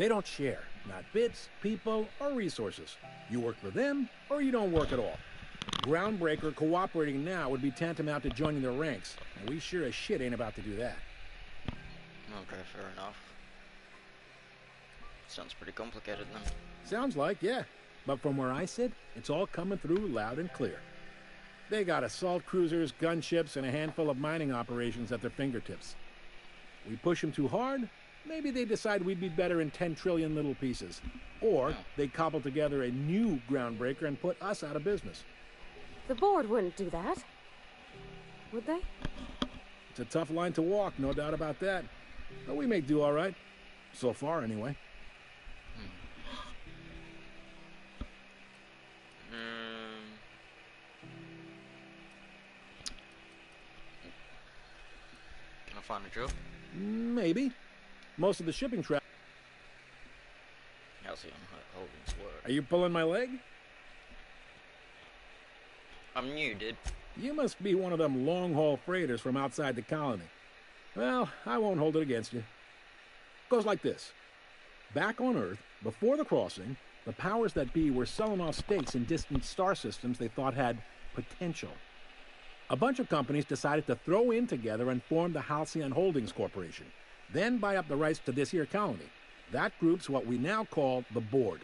They don't share, not bits, people, or resources. You work for them, or you don't work at all. Groundbreaker cooperating now would be tantamount to joining their ranks, and we sure as shit ain't about to do that. Okay, fair enough. Sounds pretty complicated then. Sounds like, yeah. But from where I sit, it's all coming through loud and clear. They got assault cruisers, gunships, and a handful of mining operations at their fingertips. We push them too hard, maybe they decide we'd be better in 10 trillion little pieces. Or they cobble together a new Groundbreaker and put us out of business. The board wouldn't do that. Would they? It's a tough line to walk, no doubt about that. But we may do all right. So far, anyway. Can I find a job? Maybe. Most of the shipping traffic. How's the holdings work? Are you pulling my leg? I'm new, dude. You must be one of them long-haul freighters from outside the colony. Well, I won't hold it against you. Goes like this. Back on Earth, before the crossing, the powers that be were selling off stakes in distant star systems they thought had potential. A bunch of companies decided to throw in together and form the Halcyon Holdings Corporation, then buy up the rights to this here colony. That group's what we now call the Board.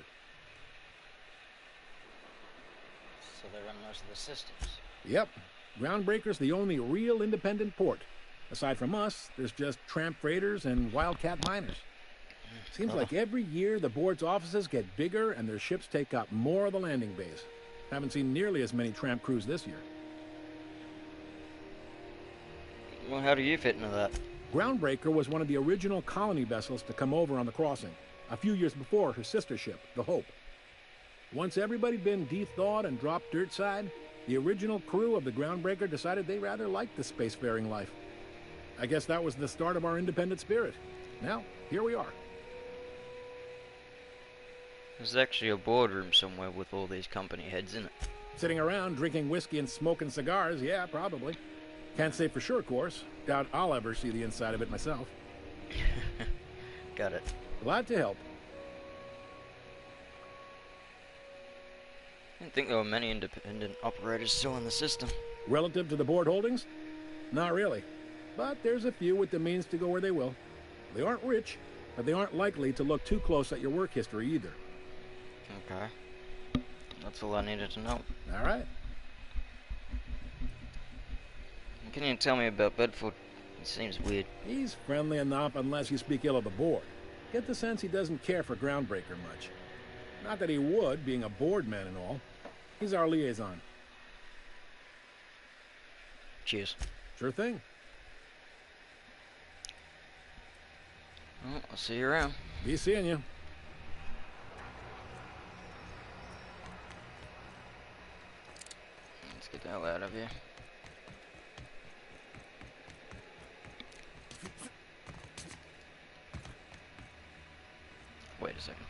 So they run most of the systems. Yep. Groundbreaker's the only real independent port. Aside from us, there's just tramp freighters and wildcat miners. Seems like every year the board's offices get bigger and their ships take up more of the landing bays. Haven't seen nearly as many tramp crews this year. Well, how do you fit into that? Groundbreaker was one of the original colony vessels to come over on the crossing, a few years before her sister ship, the Hope. Once everybody'd been de-thawed and dropped dirt side, the original crew of the Groundbreaker decided they rather liked the spacefaring life. I guess that was the start of our independent spirit. Now, here we are. There's actually a boardroom somewhere with all these company heads in it. Sitting around drinking whiskey and smoking cigars, yeah, probably. Can't say for sure, of course. Doubt I'll ever see the inside of it myself. Got it. Glad to help. I didn't think there were many independent operators still in the system. Relative to the board holdings? Not really. But there's a few with the means to go where they will. They aren't rich, but they aren't likely to look too close at your work history either. Okay. That's all I needed to know. All right. Can you tell me about Bedford? He seems weird. He's friendly enough unless you speak ill of the board. Get the sense he doesn't care for Groundbreaker much. Not that he would, being a board man and all. He's our liaison. Cheers. Sure thing. Well, I'll see you around. Be seeing you. Let's get the hell out of here. Wait a second.